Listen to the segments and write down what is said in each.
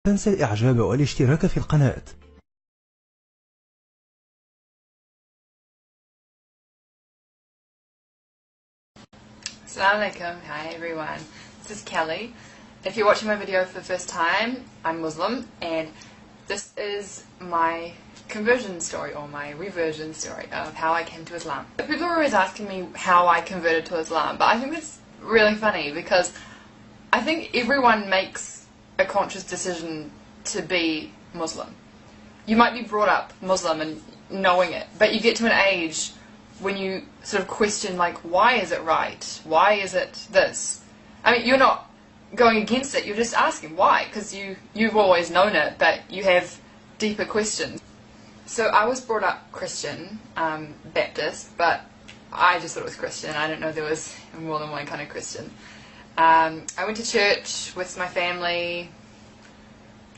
تنسى الإعجاب والاشتراك في القناة. Assalamu alaikum. Hi everyone, this is Kelly. If you're watching my video for the first time, I'm Muslim and this is my conversion story or my reversion story of how I came to Islam. People are always asking me how I converted to Islam, but I think it's really funny because I think everyone makes a conscious decision to be Muslim. You might be brought up Muslim and knowing it, but you get to an age when you sort of question, like, why is it right? Why is it this? I mean, you're not going against it, you're just asking why, because you've always known it, but you have deeper questions. So I was brought up Christian, Baptist, but I just thought it was Christian. I didn't know there was more than one kind of Christian. I went to church with my family,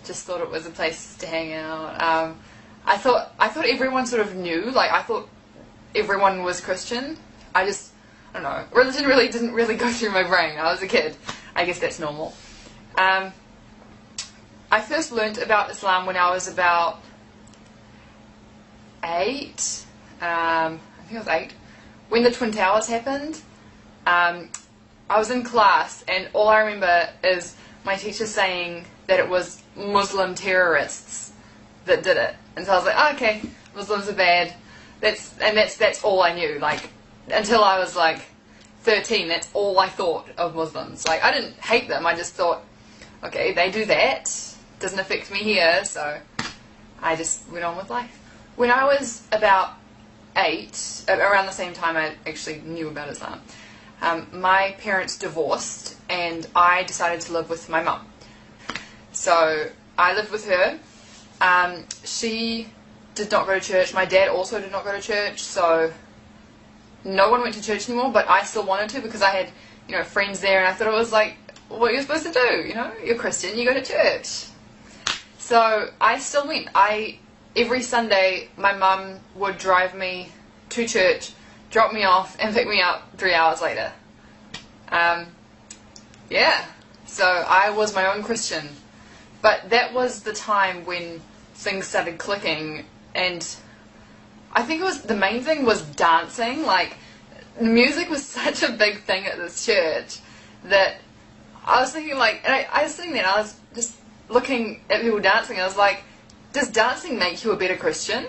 just thought it was a place to hang out. I thought everyone sort of knew, like I thought everyone was Christian. I don't know, religion really didn't really go through my brain. I was a kid. I guess that's normal. I first learnt about Islam when I was about 8. I think I was 8. When the Twin Towers happened, I was in class and all I remember is my teacher saying that it was Muslim terrorists that did it. And so I was like, oh, okay, Muslims are bad. That's all I knew. Like, until I was like 13, that's all I thought of Muslims. Like, I didn't hate them, I just thought, okay, they do that, doesn't affect me here, so I just went on with life. When I was about 8, around the same time I actually knew about Islam, my parents divorced and I decided to live with my mum. So I lived with her. She did not go to church. My dad also did not go to church, so no one went to church anymore, but I still wanted to because I had, you know, friends there, and I thought it was like what you're supposed to do, you know, you're Christian, you go to church. So I still went. Every Sunday my mum would drive me to church, drop me off and pick me up 3 hours later. Yeah, so I was my own Christian. But that was the time when things started clicking, and I think the main thing was dancing. Like, music was such a big thing at this church that I was thinking, like, and I was sitting there and I was just looking at people dancing, and I was like, does dancing make you a better Christian?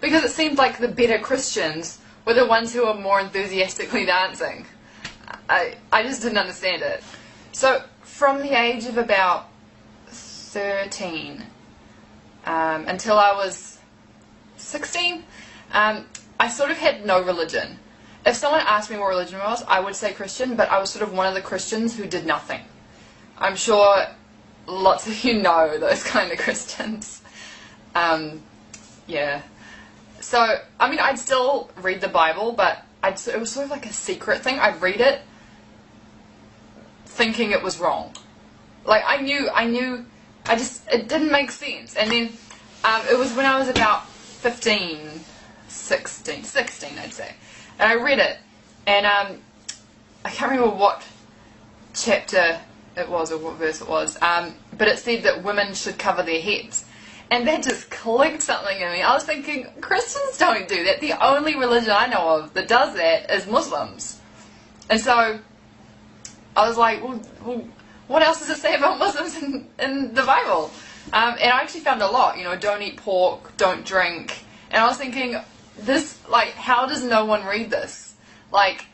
Because it seemed like the better Christians were the ones who were more enthusiastically dancing. I just didn't understand it. So from the age of about 13 until I was 16, I sort of had no religion. If someone asked me what religion was, I would say Christian, but I was sort of one of the Christians who did nothing. I'm sure lots of you know those kind of Christians. Yeah. So, I mean, I'd still read the Bible, but it was sort of like a secret thing. I'd read it thinking it was wrong. Like, I knew, it didn't make sense. And then it was when I was about 16 I'd say. And I read it, and I can't remember what chapter it was or what verse it was, but it said that women should cover their heads. And that just clicked something in me. I was thinking, Christians don't do that. The only religion I know of that does that is Muslims. And so I was like, well what else does it say about Muslims in the Bible? And I actually found a lot, you know, don't eat pork, don't drink. And I was thinking, this, like, how does no one read this? Like,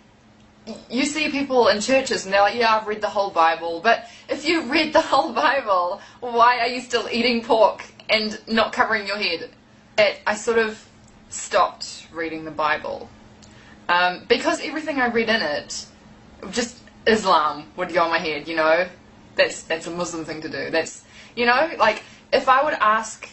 you see people in churches and they're like, yeah, I've read the whole Bible. But if you read the whole Bible, why are you still eating pork and not covering your head? I sort of stopped reading the Bible. Because everything I read in it, just Islam would go on my head, you know. That's a Muslim thing to do. That's, you know, like, if I would ask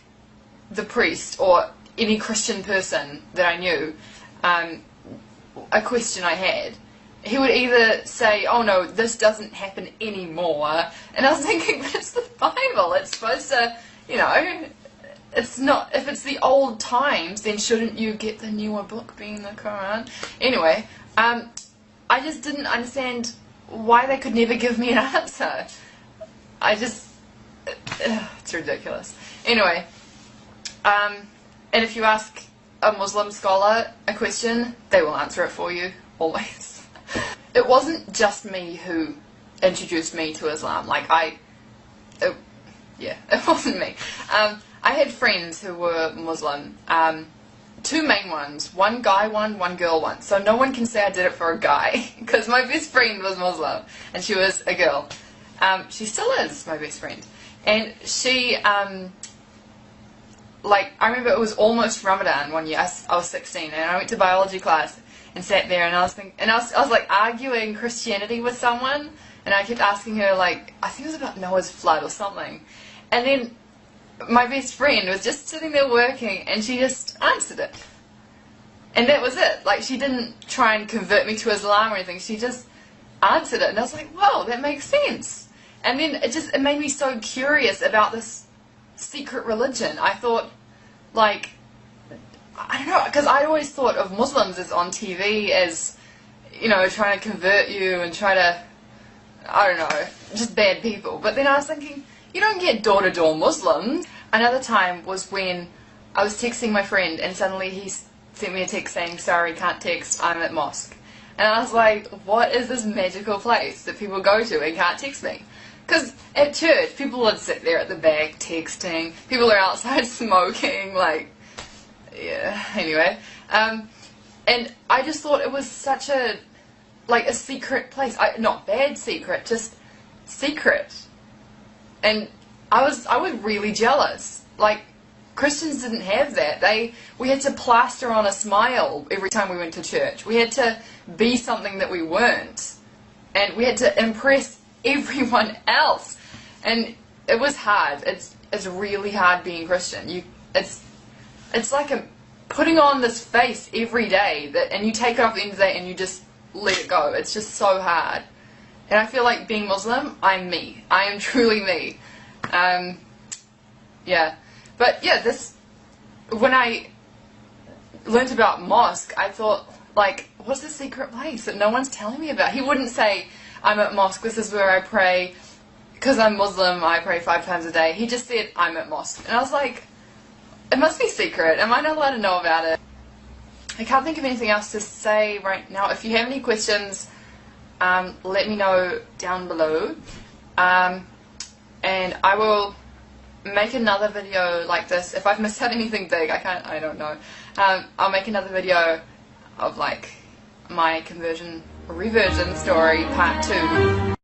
the priest or any Christian person that I knew a question I had, he would either say, oh no, this doesn't happen anymore. And I was thinking, that's the Bible. It's supposed to, you know, it's not, if it's the old times, then shouldn't you get the newer book being the Quran? Anyway, I just didn't understand why they could never give me an answer. it's ridiculous. Anyway, and if you ask a Muslim scholar a question, they will answer it for you, always. It wasn't just me who introduced me to Islam. Like, it wasn't me. I had friends who were Muslim. Two main ones. One guy one, one girl one. So no one can say I did it for a guy, because my best friend was Muslim, and she was a girl. She still is my best friend. And she, like, I remember it was almost Ramadan one year. I was 16, and I went to biology class and sat there, and I was like arguing Christianity with someone, and I kept asking her, like, I think it was about Noah's flood or something. And then my best friend was just sitting there working, and she just answered it. And that was it. Like, she didn't try and convert me to Islam or anything. She just answered it. And I was like, whoa, that makes sense. And then it made me so curious about this secret religion. I thought, like, I don't know, because I always thought of Muslims as on TV as, you know, trying to convert you and try to, I don't know, just bad people. But then I was thinking, you don't get door-to-door Muslims. Another time was when I was texting my friend, and suddenly he sent me a text saying, sorry, can't text, I'm at mosque. And I was like, what is this magical place that people go to and can't text me? Because at church, people would sit there at the back texting, people are outside smoking, like, yeah, anyway. And I just thought it was such a, like, a secret place. Not bad secret, just secret. And I was really jealous. Like, Christians didn't have that. We had to plaster on a smile every time we went to church. We had to be something that we weren't. And we had to impress everyone else. And it was hard. It's really hard being Christian. It's like putting on this face every day, and you take it off at the end of the day and you just let it go. It's just so hard. And I feel like being Muslim, I'm me. I am truly me. Yeah. But yeah, when I learned about mosque, I thought, like, what's the secret place that no one's telling me about? He wouldn't say, I'm at mosque, this is where I pray, because I'm Muslim, I pray 5 times a day. He just said, I'm at mosque. And I was like, it must be secret. Am I not allowed to know about it? I can't think of anything else to say right now. If you have any questions, let me know down below. And I will make another video like this. If I've missed out anything big, I don't know. I'll make another video of, like, my conversion, reversion story, part 2.